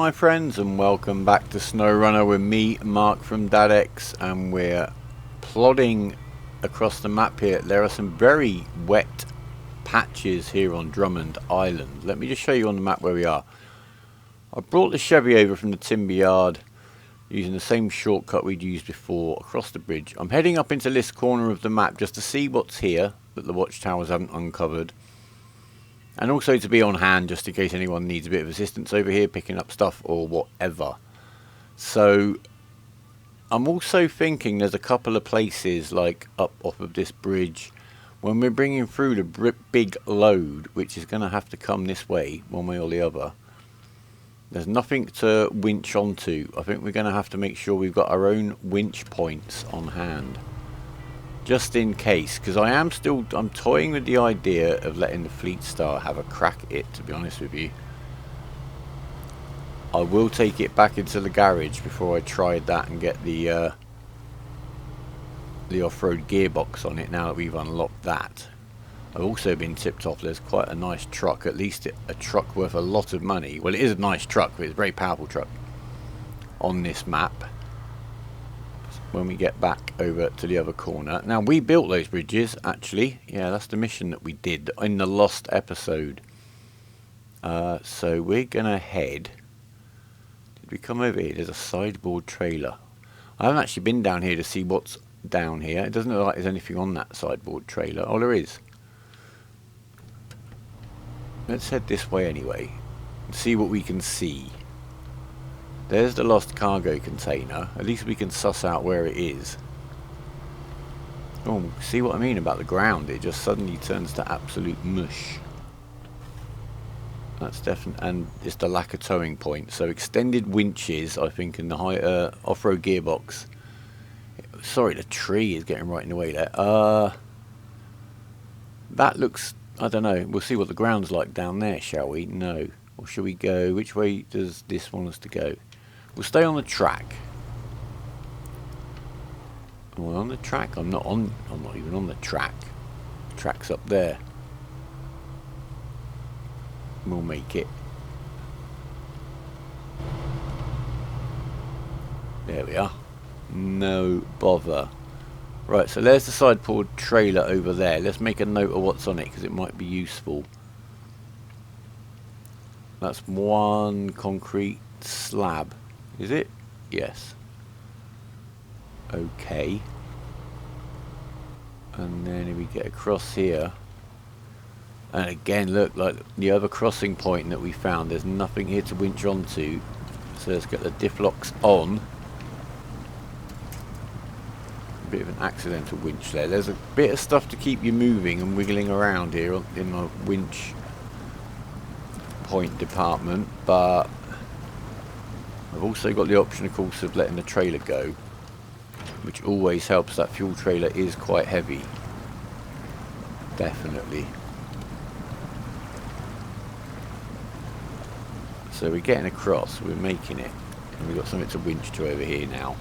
my friends, and welcome back to SnowRunner with me, Mark from DadX, and we're plodding across the map here. There are some very wet patches here on Drummond Island. Let me just show you on the map where we are. I brought the Chevy over from the timber yard using the same shortcut we'd used before across the bridge. I'm heading up into this corner of the map just to see what's here that the watchtowers haven't uncovered. And also to be on hand just in case anyone needs a bit of assistance over here picking up stuff or whatever. So I'm also thinking there's a couple of places like up off of this bridge when we're bringing through the big load, which is going to have to come this way one way or the other. There's nothing to winch onto. I think we're going to have to make sure we've got our own winch points on hand. Just in case, because I'm toying with the idea of letting the Fleet Star have a crack at it, to be honest with you. I will take it back into the garage before I try that and get the off-road gearbox on it now that we've unlocked that. I've also been tipped off there's quite a nice truck, at least a truck worth a lot of money. Well, it is a nice truck, but it's a very powerful truck on this map. When we get back over to the other corner. Now, we built those bridges, actually. Yeah, that's the mission that we did in the lost episode. So we're going to head... Did we come over here? There's a sideboard trailer. I haven't actually been down here to see what's down here. It doesn't look like there's anything on that sideboard trailer. Oh, there is. Let's head this way anyway. And see what we can see. There's the lost cargo container. At least we can suss out where it is. Oh, see what I mean about the ground? It just suddenly turns to absolute mush. That's definitely, and it's the lack of towing point. So extended winches, I think, in the high off-road gearbox. Sorry, the tree is getting right in the way there. That looks, I don't know. We'll see what the ground's like down there, shall we? No. Or shall we go? Which way does this want us to go? We'll stay on the track. Am I on the track? I'm not even on the track. The track's up there. We'll make it. There we are. No bother. Right, so there's the sideboard trailer over there. Let's make a note of what's on it because it might be useful. That's one concrete slab. Is it? Yes. Okay. And then if we get across here. And again, look, like the other crossing point that we found, there's nothing here to winch onto. So let's get the diff locks on. A bit of an accidental winch there. There's a bit of stuff to keep you moving and wiggling around here in the winch point department, but I've also got the option, of course, of letting the trailer go, which always helps. That fuel trailer is quite heavy. Definitely. So we're getting across, we're making it, and we've got something to winch to over here now.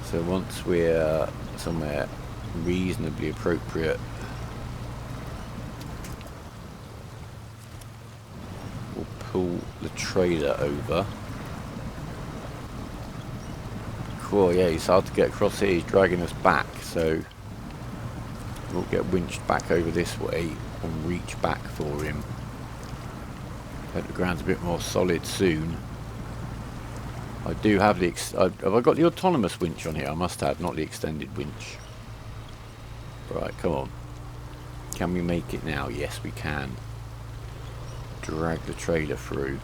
So once we're somewhere reasonably appropriate, we'll pull the trailer over. Cool, yeah, it's hard to get across here. He's dragging us back, so we'll get winched back over this way and reach back for him. Hope the ground's a bit more solid soon. I do have the... have I got the autonomous winch on here? I must have, not the extended winch. Right, come on. Can we make it now? Yes, we can. Drag the trailer through.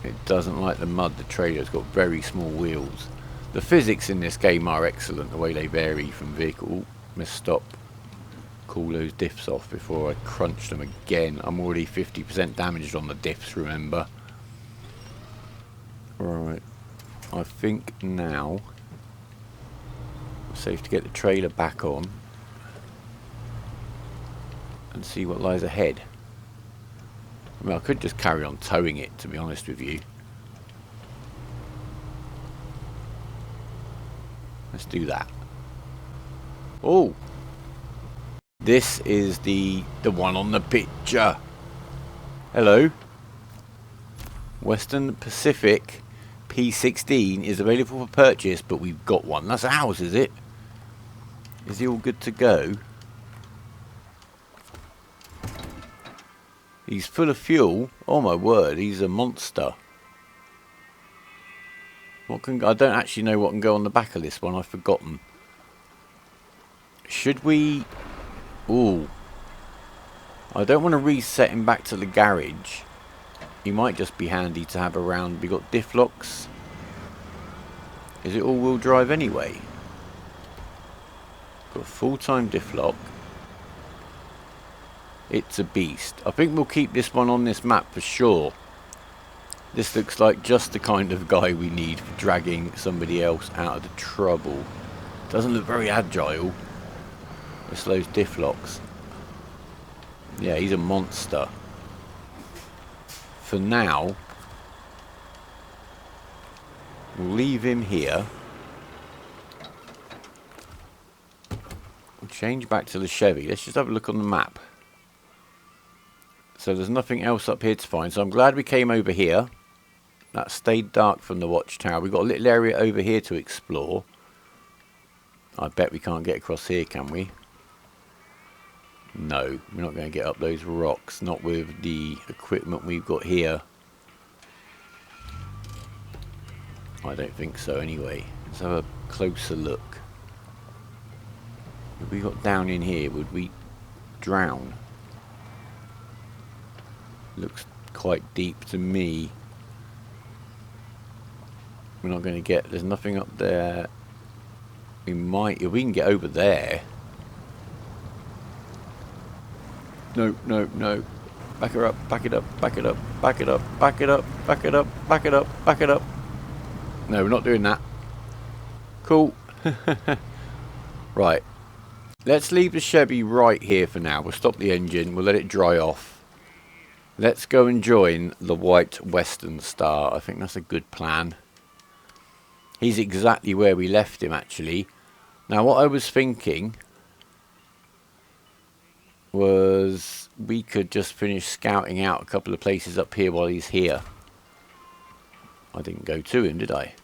It doesn't like the mud. The trailer's got very small wheels. The physics in this game are excellent, the way they vary from vehicle. Ooh, must stop. Cool those diffs off before I crunch them again. I'm already 50% damaged on the diffs, remember. Right. I think now it's safe to get the trailer back on and see what lies ahead. I mean, I could just carry on towing it, to be honest with you. Let's do that. Oh! This is the one on the picture. Hello. Western Pacific P16 is available for purchase, but we've got one. That's ours, is it? Is he all good to go? He's full of fuel. Oh my word, he's a monster. What can I don't actually know what can go on the back of this one. I've forgotten. Should we? Ooh. I don't want to reset him back to the garage. He might just be handy to have around. We got diff locks. Is it all-wheel drive anyway? Got full-time diff lock. It's a beast. I think we'll keep this one on this map for sure. This looks like just the kind of guy we need for dragging somebody else out of the trouble. Doesn't look very agile. It's those diff locks. Yeah, he's a monster. For now, we'll leave him here. We'll change back to the Chevy. Let's just have a look on the map. So there's nothing else up here to find. So I'm glad we came over here. That stayed dark from the watchtower. We've got a little area over here to explore. I bet we can't get across here, can we? No, we're not going to get up those rocks. Not with the equipment we've got here. I don't think so anyway. Let's have a closer look. If we got down in here, would we drown? Looks quite deep to me. We're not going to get... There's nothing up there. We might... If we can get over there... No, no, no. Back her up, back it up, back it up, back it up, back it up, back it up, back it up, back it up. No, we're not doing that. Cool. Right. Let's leave the Chevy right here for now. We'll stop the engine. We'll let it dry off. Let's go and join the Whit Western Star. I think that's a good plan. He's exactly where we left him, actually. Now, what I was thinking was we could just finish scouting out a couple of places up here while he's here. I didn't go to him, did I?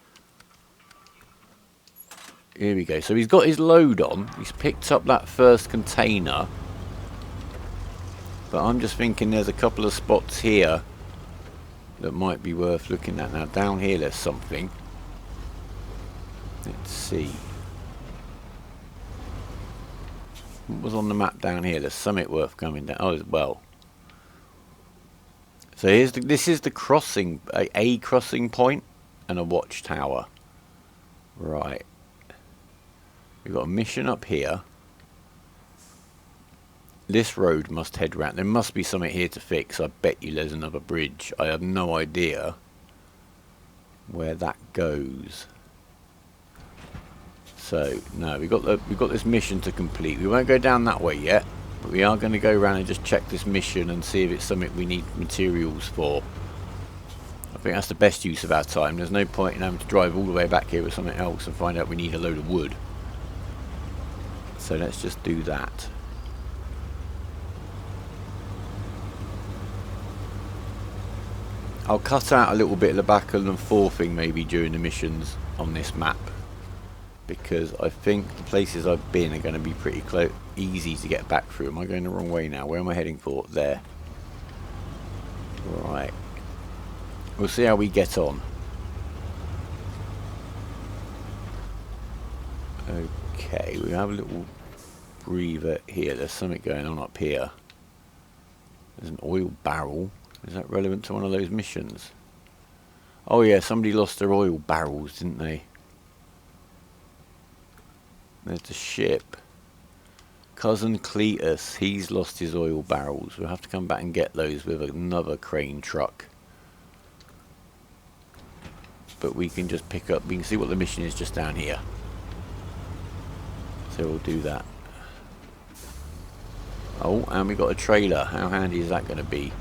Here we go. So he's got his load on. He's picked up that first container. But I'm just thinking there's a couple of spots here that might be worth looking at. Now down here there's something. Let's see. What was on the map down here? There's something worth coming down. Oh, as well. So here's this is the crossing, a crossing point and a watchtower. Right. We've got a mission up here. This road must head round. There must be something here to fix. I bet you there's another bridge. I have no idea where that goes. So no, we've got this mission to complete. We won't go down that way yet, but we are going to go around and just check this mission and see if it's something we need materials for. I think that's the best use of our time. There's no point in having to drive all the way back here with something else and find out we need a load of wood. So let's just do that. I'll cut out a little bit of the back and forthing maybe during the missions on this map, because I think the places I've been are going to be pretty easy to get back through. Am I going the wrong way now? Where am I heading for? There. Right. We'll see how we get on. Okay, we have a little breather here. There's something going on up here. There's an oil barrel. Is that relevant to one of those missions? Oh yeah, somebody lost their oil barrels, didn't they? There's the ship. Cousin Cletus, he's lost his oil barrels. We'll have to come back and get those with another crane truck. But we can just pick up, we can see what the mission is just down here. So we'll do that. Oh, and we got a trailer. How handy is that going to be?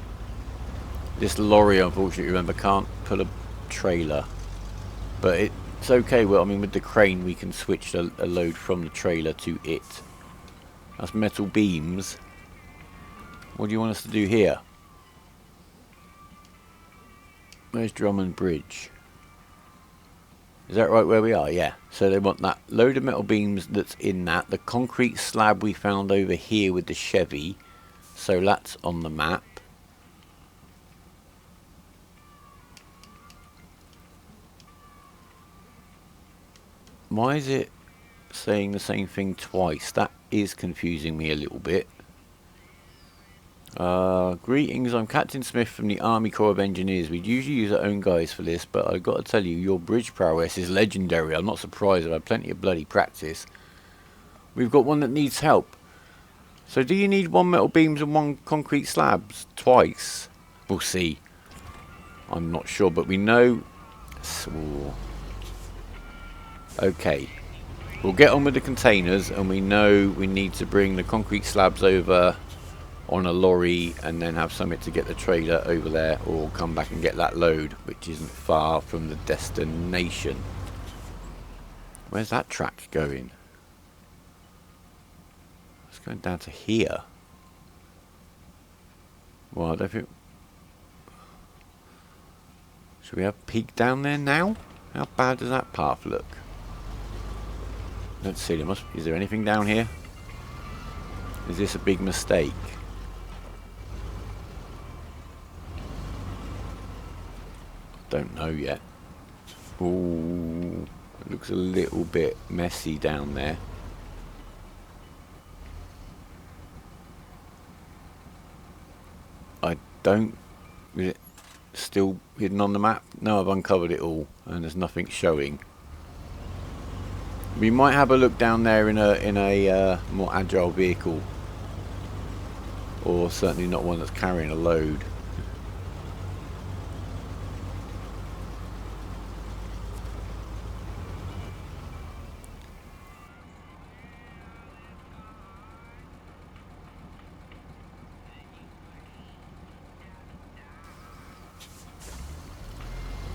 This lorry, unfortunately, remember, can't pull a trailer. But it's okay. Well, I mean, with the crane, we can switch a load from the trailer to it. That's metal beams. What do you want us to do here? Where's Drummond Bridge? Is that right where we are? Yeah. So they want that load of metal beams that's in that. The concrete slab we found over here with the Chevy. So that's on the map. Why is it saying the same thing twice? That is confusing me a little bit. Greetings, I'm Captain Smith from the Army Corps of Engineers. We'd usually use our own guys for this, but I've got to tell you, your bridge prowess is legendary. I'm not surprised. I've had plenty of bloody practice. We've got one that needs help. So do you need one metal beams and one concrete slabs? Twice? We'll see. I'm not sure, but we know... Okay. We'll get on with the containers, and we know we need to bring the concrete slabs over on a lorry and then have something to get the trailer over there, or come back and get that load, which isn't far from the destination. Where's that track going? It's going down to here. Well, I don't think... Should we have peak down there now? How bad does that path look? Let's see, is there anything down here? Is this a big mistake? Don't know yet. Ooh, it looks a little bit messy down there. I don't... Is it still hidden on the map? No, I've uncovered it all and there's nothing showing. We might have a look down there in a more agile vehicle, or certainly not one that's carrying a load.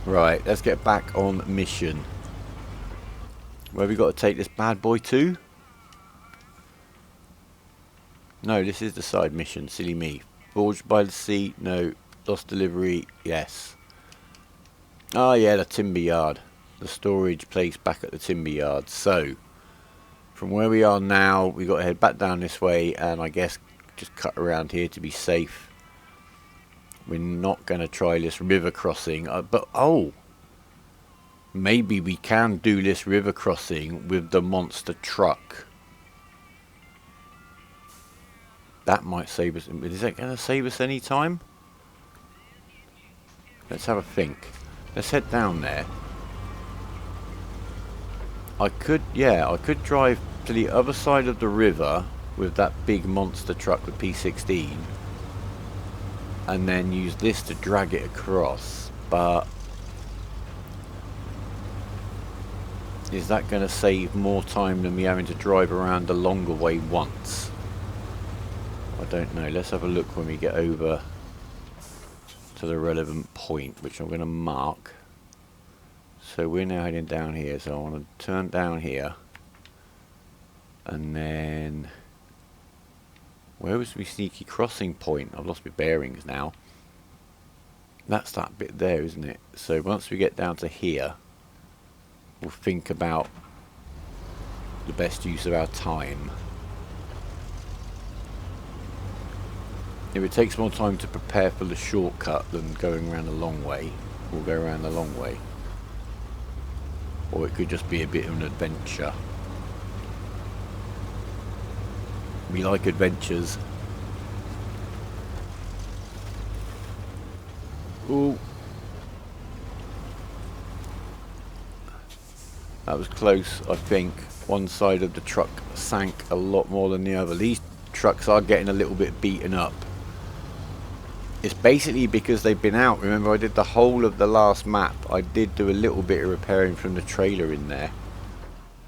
Right, let's get back on mission. Where have we got to take this bad boy to? No, this is the side mission. Silly me. Forged by the sea. No. Lost delivery. Yes. Oh yeah, the timber yard. The storage place back at the timber yard. So, from where we are now, we've got to head back down this way, and I guess just cut around here to be safe. We're not going to try this river crossing, but oh, maybe we can do this river crossing with the monster truck. That might save us. Is that going to save us any time? Let's have a think. Let's head down there. I could drive to the other side of the river with that big monster truck with P16. And then use this to drag it across, but is that going to save more time than me having to drive around the longer way once? I don't know. Let's have a look when we get over to the relevant point, which I'm going to mark. So we're now heading down here, so I want to turn down here, and then... Where was my sneaky crossing point? I've lost my bearings now. That's that bit there, isn't it? So once we get down to here, we'll think about the best use of our time. If it takes more time to prepare for the shortcut than going around the long way, we'll go around the long way. Or it could just be a bit of an adventure. We like adventures. Ooh. That was close, I think. One side of the truck sank a lot more than the other. These trucks are getting a little bit beaten up. It's basically because they've been out. Remember, I did the whole of the last map. I did do a little bit of repairing from the trailer in there,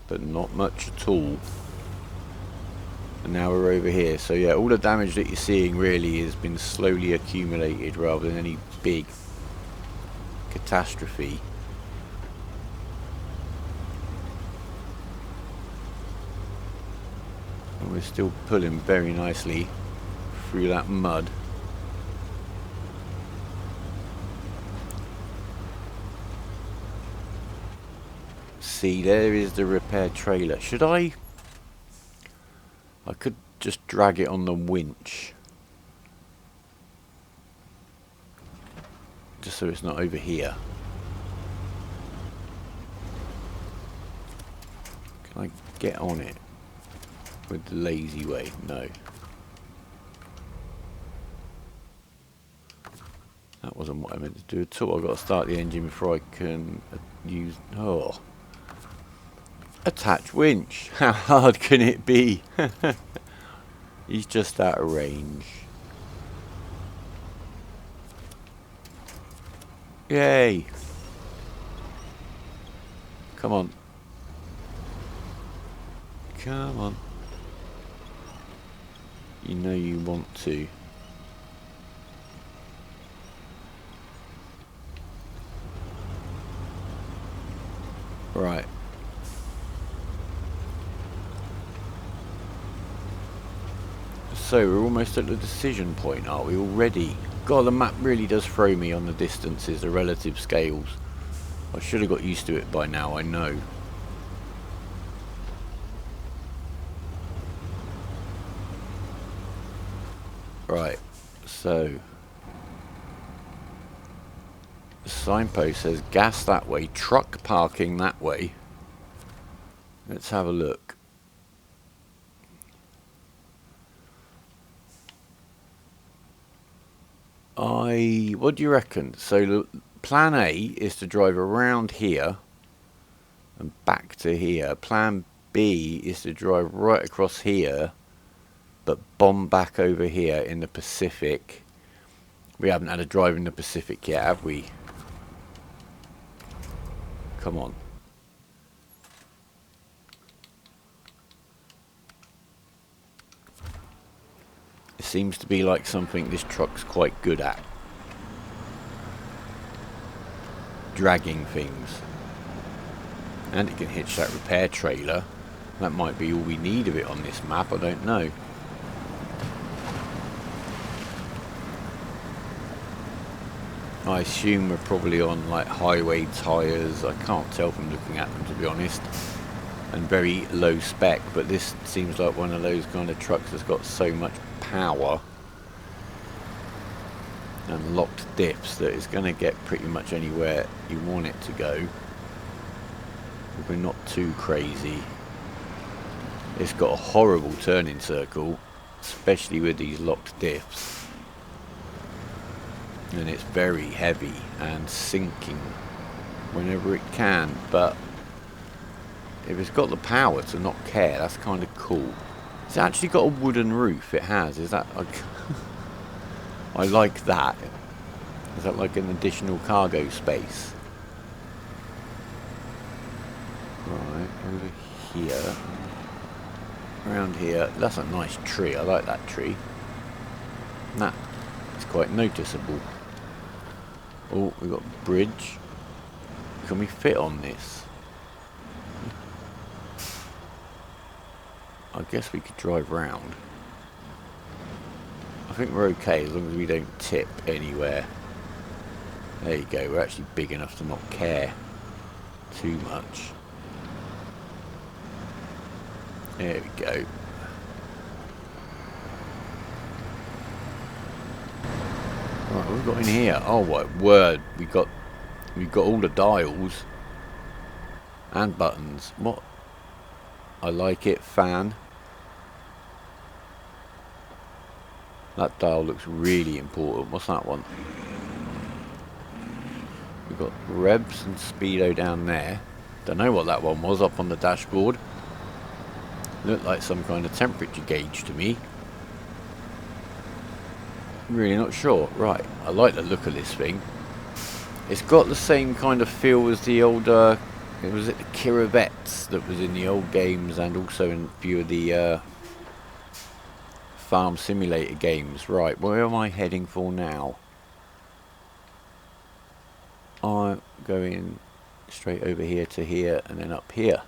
but not much at all. And now we're over here. So yeah, all the damage that you're seeing really has been slowly accumulated rather than any big catastrophe. And we're still pulling very nicely through that mud. See, there is the repair trailer. Should I could just drag it on the winch. Just so it's not over here. Can I get on it with the lazy way? No. That wasn't what I meant to do at all. I've got to start the engine before I can use... Oh. Attach winch. How hard can it be? He's just out of range. Yay. Come on. Come on. You know you want to. Right. So we're almost at the decision point, are we already? God, the map really does throw me on the distances, the relative scales. I should have got used to it by now, I know. Right, so the signpost says gas that way, truck parking that way. Let's have a look. What do you reckon? So plan A is to drive around here and back to here. Plan B is to drive right across here but bomb back over here in the Pacific. We haven't had a drive in the Pacific yet, have we? Come on. It seems to be like something this truck's quite good at. Dragging things. And it can hitch that repair trailer. That might be all we need of it on this map, I don't know. I assume we're probably on like highway tyres. I can't tell from looking at them, to be honest. And very low spec, but this seems like one of those kind of trucks that's got so much power and locked dips that it's going to get pretty much anywhere you want it to go. If we're not too crazy. It's got a horrible turning circle, especially with these locked diffs. And it's very heavy and sinking whenever it can, but if it's got the power to not care, that's kind of cool. It's actually got a wooden roof. It has. Is that like... I like that. Is that like an additional cargo space? Right, over here. Around here. That's a nice tree. I like that tree. That is quite noticeable. Oh, we've got a bridge. Can we fit on this? I guess we could drive round. I think we're okay as long as we don't tip anywhere. There you go, we're actually big enough to not care too much. There we go. Right, what have we got in here? Oh my word, we've got all the dials and buttons. What? I like it. Fan. That dial looks really important. What's that one? We've got revs and speedo down there. Don't know what that one was up on the dashboard. Looked like some kind of temperature gauge to me. Really not sure. Right, I like the look of this thing. It's got the same kind of feel as the older... was it the Kiravettes that was in the old games and also in a few of the farm simulator games. Right, where am I heading for now? I'm going straight over here to here and then up here.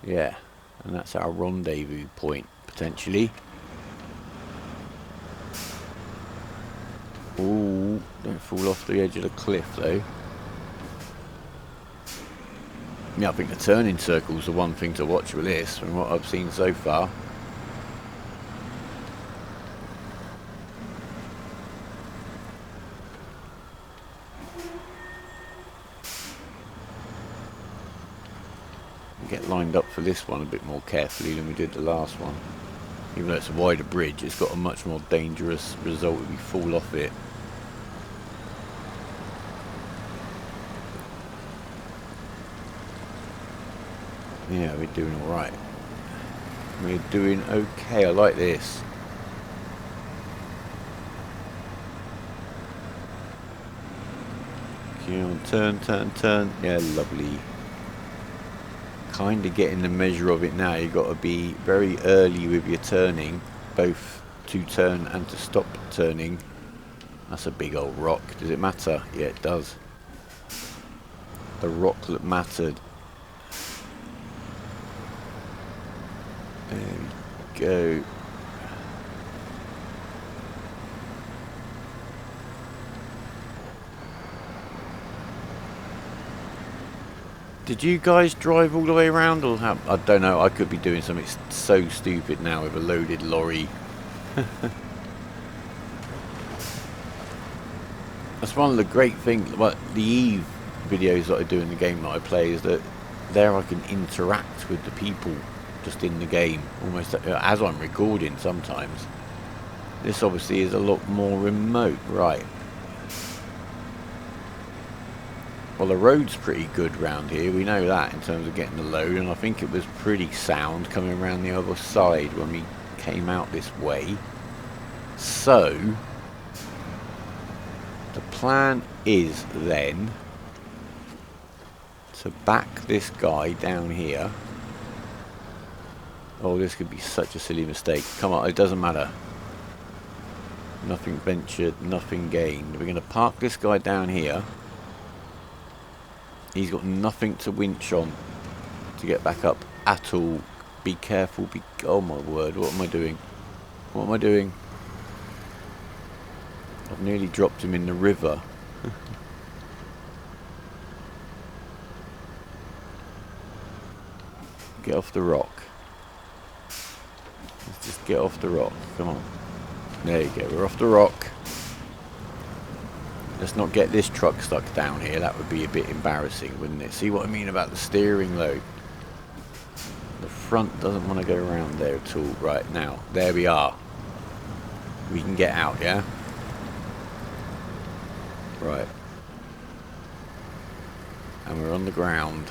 Yeah, and that's our rendezvous point, potentially. Ooh, don't fall off the edge of the cliff though. Yeah, I think the turning circle's the one thing to watch with this, from what I've seen so far. Get lined up for this one a bit more carefully than we did the last one. Even though it's a wider bridge, it's got a much more dangerous result if we fall off it. Yeah, we're doing alright. We're doing okay, I like this. Okay, on turn, turn, turn. Yeah, lovely. Kind of getting the measure of it now. You've got to be very early with your turning, both to turn and to stop turning. That's a big old rock. Does it matter? Yeah, it does. The rock that mattered. There we go. Did you guys drive all the way around, or how? I don't know. I could be doing something so stupid now with a loaded lorry. That's one of the great things. Like the Eve videos that I do in the game that I play, is that there I can interact with the people just in the game, almost as I'm recording sometimes. This obviously is a lot more remote, right? Well, the road's pretty good round here, we know that, in terms of getting the load, and I think it was pretty sound coming around the other side when we came out this way. So, the plan is then to back this guy down here. Oh, this could be such a silly mistake. Come on, it doesn't matter. Nothing ventured, nothing gained. We're going to park this guy down here. He's got nothing to winch on to get back up at all. Be careful. Oh my word, what am I doing? What am I doing? I've nearly dropped him in the river. Get off the rock. Let's just get off the rock. Come on. There you go, we're off the rock. Let's not get this truck stuck down here. That would be a bit embarrassing, wouldn't it? See what I mean about the steering load? The front doesn't want to go around there at all. Right, now, there we are. We can get out, yeah? Right. And we're on the ground.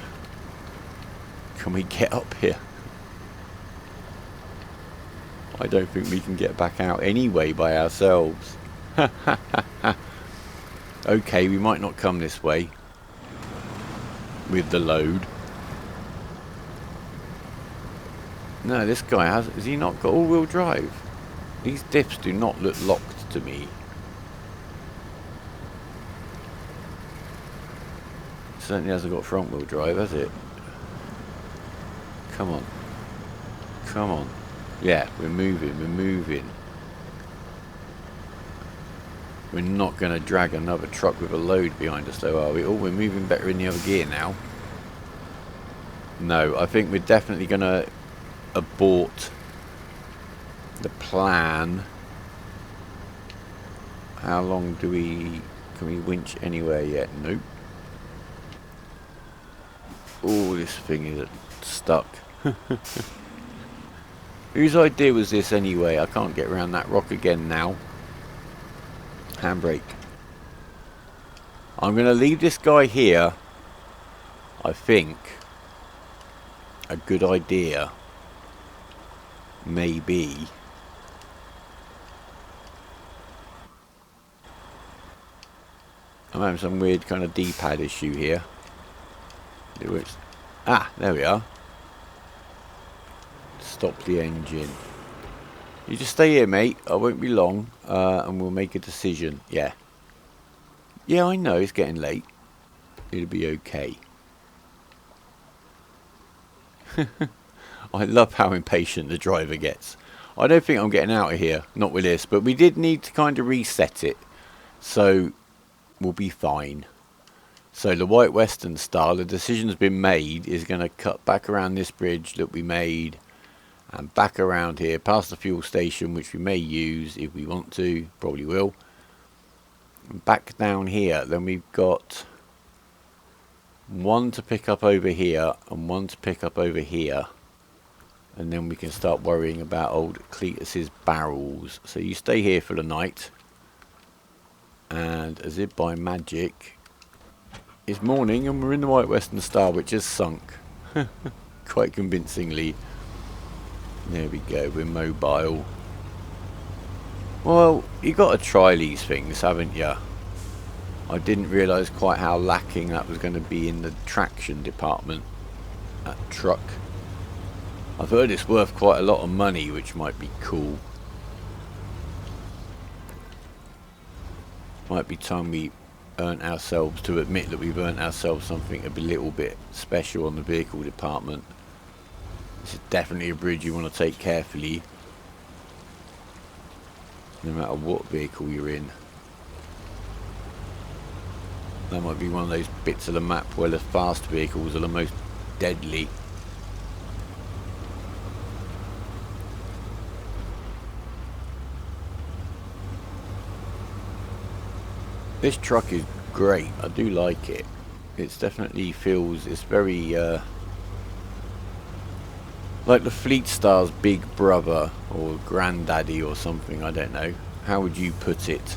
Can we get up here? I don't think we can get back out anyway by ourselves. Okay, we might not come this way with the load. No, this guy has he not got all-wheel drive? These diffs do not look locked to me. Certainly hasn't got front-wheel drive, has it? Come on. Come on. Yeah, we're moving, we're moving. We're not going to drag another truck with a load behind us though, are we? Oh, we're moving better in the other gear now. No, I think we're definitely going to abort the plan. How long do we... Can we winch anywhere yet? Nope. Oh, this thing is stuck. Whose idea was this anyway? I can't get around that rock again now. Handbrake. I'm going to leave this guy here. I think a good idea maybe I'm having some weird kind of D-pad issue here. It works. Ah, there we are. Stop the engine. You just stay here, mate. I won't be long, and we'll make a decision. Yeah. Yeah, I know, it's getting late. It'll be okay. I love how impatient the driver gets. I don't think I'm getting out of here. Not with this, but we did need to kind of reset it. So, we'll be fine. So the Whit Western Star, the decision's been made, is going to cut back around this bridge that we made and back around here past the fuel station, which we may use if we want to, probably will, and back down here. Then we've got one to pick up over here and one to pick up over here, and then we can start worrying about old Cletus's barrels. So you stay here for the night, and as if by magic it's morning and we're in the Whit Western Star, which has sunk quite convincingly. There we go, we're mobile. Well, you got to try these things, haven't you? I didn't realise quite how lacking that was going to be in the traction department. That truck. I've heard it's worth quite a lot of money, which might be cool. Might be time we earned ourselves to admit that we've earned ourselves something a little bit special on the vehicle department. This is definitely a bridge you want to take carefully, no matter what vehicle you're in. That might be one of those bits of the map where the fast vehicles are the most deadly. This truck is great, I do like it. It definitely feels, it's very like the Fleet Star's big brother or granddaddy or something, I don't know. How would you put it?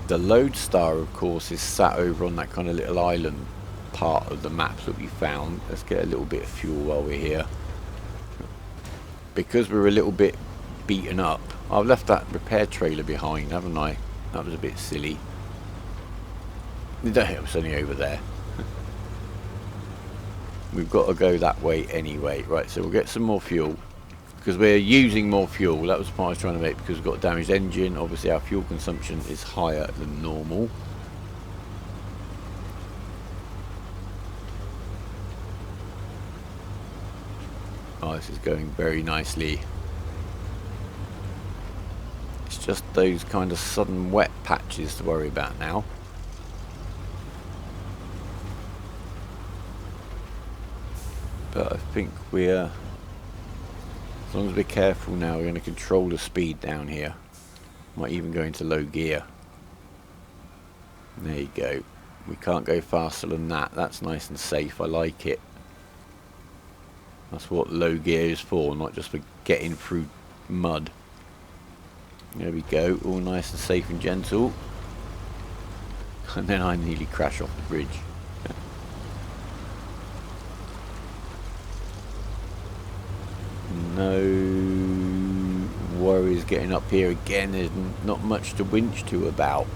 The Lodestar, of course, is sat over on that kind of little island part of the map that we found. Let's get a little bit of fuel while we're here. Because we're a little bit beaten up, I've left that repair trailer behind, haven't I? That was a bit silly. It's only over there. We've got to go that way anyway. Right, so we'll get some more fuel, because we're using more fuel. That was the point I was trying to make, because we've got a damaged engine. Obviously our fuel consumption is higher than normal. Oh, this is going very nicely. It's just those kind of sudden wet patches to worry about now. But I think we're, as long as we're careful now, we're going to control the speed down here. Might even go into low gear. There you go. We can't go faster than that. That's nice and safe. I like it. That's what low gear is for, not just for getting through mud. There we go. All nice and safe and gentle. And then I nearly crash off the bridge. No worries getting up here again. There's not much to winch to about.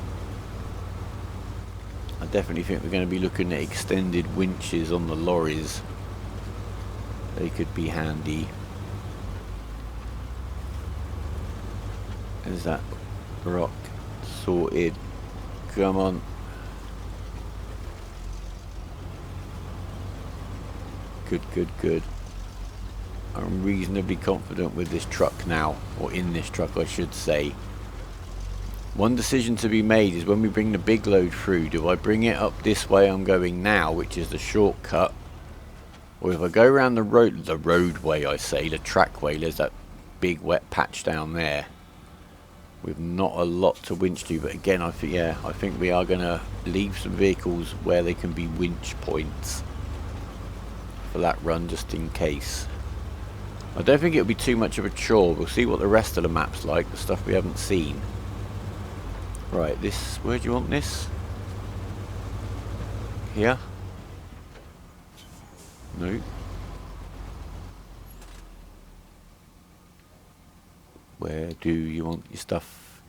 I definitely think we're going to be looking at extended winches on the lorries. They could be handy. Is that rock sorted? Come on. Good, good, good. I'm reasonably confident with this truck now, or in this truck I should say. One decision to be made is when we bring the big load through, do I bring it up this way I'm going now, which is the shortcut, or if I go around the roadway I say, the trackway, there's that big wet patch down there with not a lot to winch to, but again I think we are going to leave some vehicles where they can be winch points for that run, just in case. I don't think it'll be too much of a chore. We'll see what the rest of the map's like, the stuff we haven't seen. Right, this, where do you want this? Here? No. Where do you want your stuff?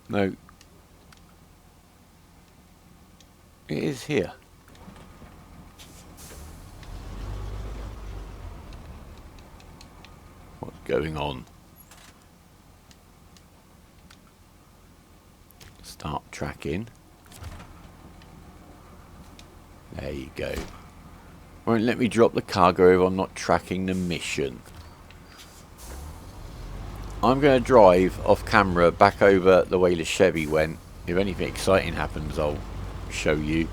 No. It is here. What's going on? Start tracking. There you go. Won't let me drop the cargo if I'm not tracking the mission. I'm going to drive off camera back over the way the Chevy went. If anything exciting happens, I'll show you.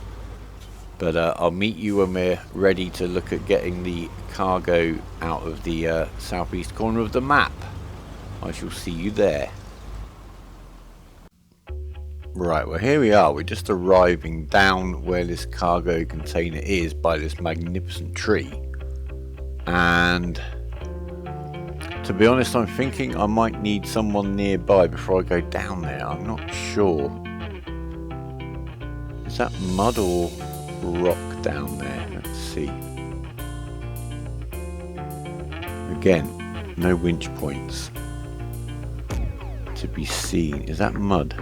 But I'll meet you when we're ready to look at getting the cargo out of the southeast corner of the map. I shall see you there. Right, well here we are. We're just arriving down where this cargo container is by this magnificent tree. And to be honest, I'm thinking I might need someone nearby before I go down there. I'm not sure. Is that mud or rock down there? Let's see. Again, no winch points to be seen. Is that mud?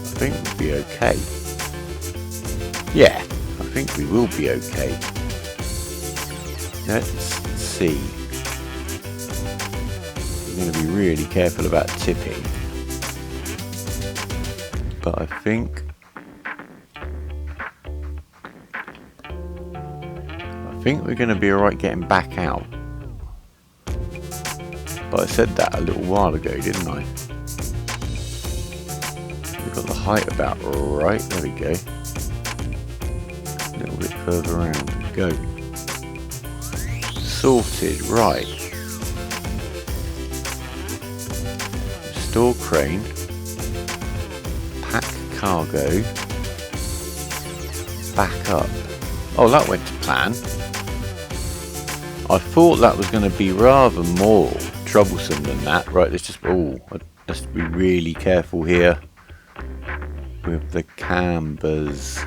I think we'll be okay. Yeah, I think we will be okay. Let's see. I'm going to be really careful about tipping. But I think we're going to be alright getting back out. But I said that a little while ago, didn't I? We've got the height about right. There we go. A little bit further around. Go. Sorted. Right. Store crane. Pack cargo. Back up. Oh, that went to plan. I thought that was going to be rather more troublesome than that. Right, let's be really careful here with the cambers.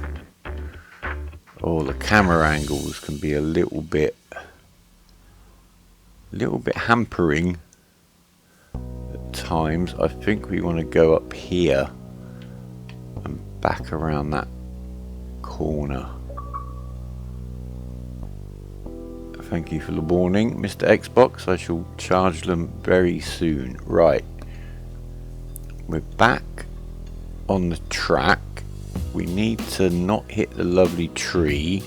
Oh, the camera angles can be a little bit hampering at times. I think we want to go up here and back around that corner. Thank you for the warning, Mr. Xbox. I shall charge them very soon. Right. We're back on the track. We need to not hit the lovely tree.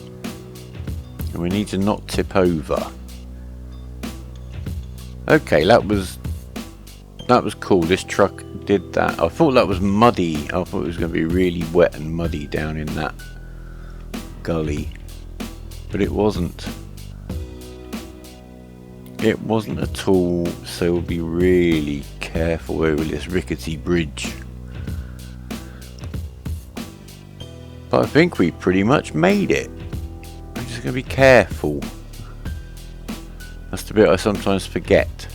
And we need to not tip over. Okay, that was cool. This truck did that. I thought that was muddy. I thought it was going to be really wet and muddy down in that gully. But it wasn't. It wasn't at all, so we'll be really careful over this rickety bridge. But I think we pretty much made it. I'm just going to be careful. That's the bit I sometimes forget.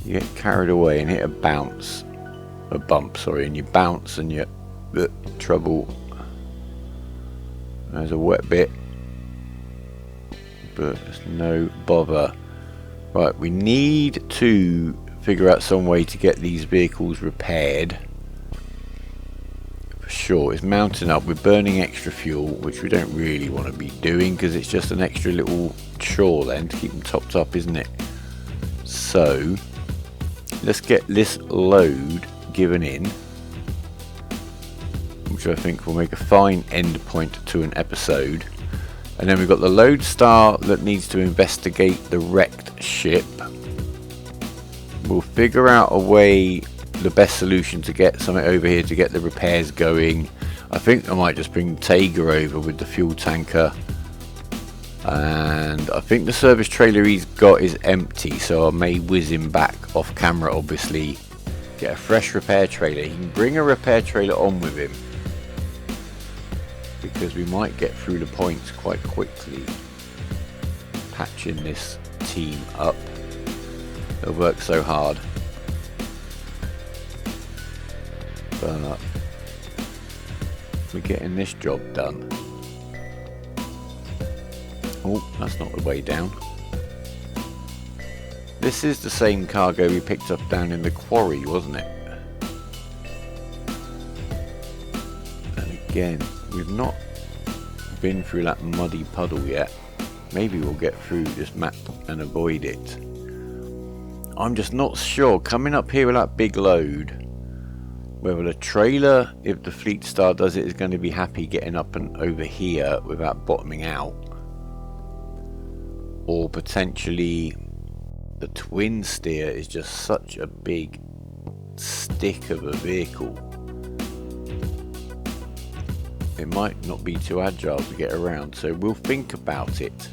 You get carried away and hit a bump, and you bounce and you trouble. There's a wet bit, but it's no bother. Right, we need to figure out some way to get these vehicles repaired. For sure, it's mounting up. We're burning extra fuel, which we don't really want to be doing because it's just an extra little chore then to keep them topped up, isn't it? So, let's get this load given in, which I think will make a fine end point to an episode. And then we've got the lodestar that needs to investigate the wrecked ship. We'll figure out a way, the best solution to get something over here to get the repairs going. I think I might just bring Tager over with the fuel tanker. And I think the service trailer he's got is empty, so I may whiz him back off camera, obviously. Get a fresh repair trailer. He can bring a repair trailer on with him, because we might get through the points quite quickly patching this team up. They'll work so hard, but we're getting this job done. Oh, that's not the way down. This is the same cargo we picked up down in the quarry, wasn't it? And again, we've not been through that muddy puddle yet. Maybe we'll get through this map and avoid it. I'm just not sure. Coming up here with that big load, whether the trailer, if the Fleet Star does it, is going to be happy getting up and over here without bottoming out. or potentially the twin steer is just such a big stick of a vehicle. It might not be too agile to get around, so we'll think about it.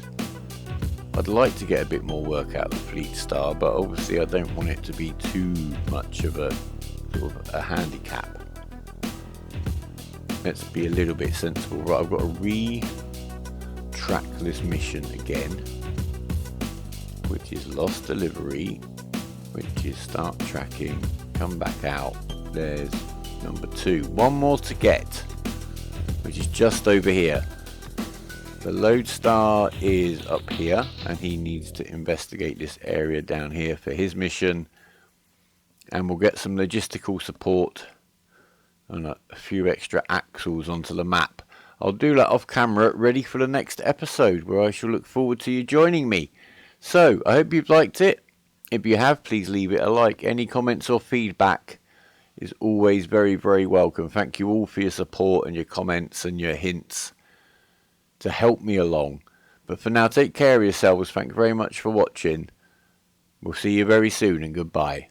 I'd like to get a bit more work out of the Fleet Star, but obviously I don't want it to be too much of a sort of a handicap. Let's be a little bit sensible. Right, I've got to re-track this mission again, which is lost delivery, which is start tracking, come back out. There's number 2. One more to get, which is just over here. The Lodestar is up here, and he needs to investigate this area down here for his mission, and we'll get some logistical support and a few extra axles onto the map. I'll do that off camera, ready for the next episode, where I shall look forward to you joining me. So I hope you've liked it. If you have, please leave it a like. Any comments or feedback is always very, very welcome. Thank you all for your support and your comments and your hints to help me along. But for now, take care of yourselves. Thank you very much for watching. We'll see you very soon, and goodbye.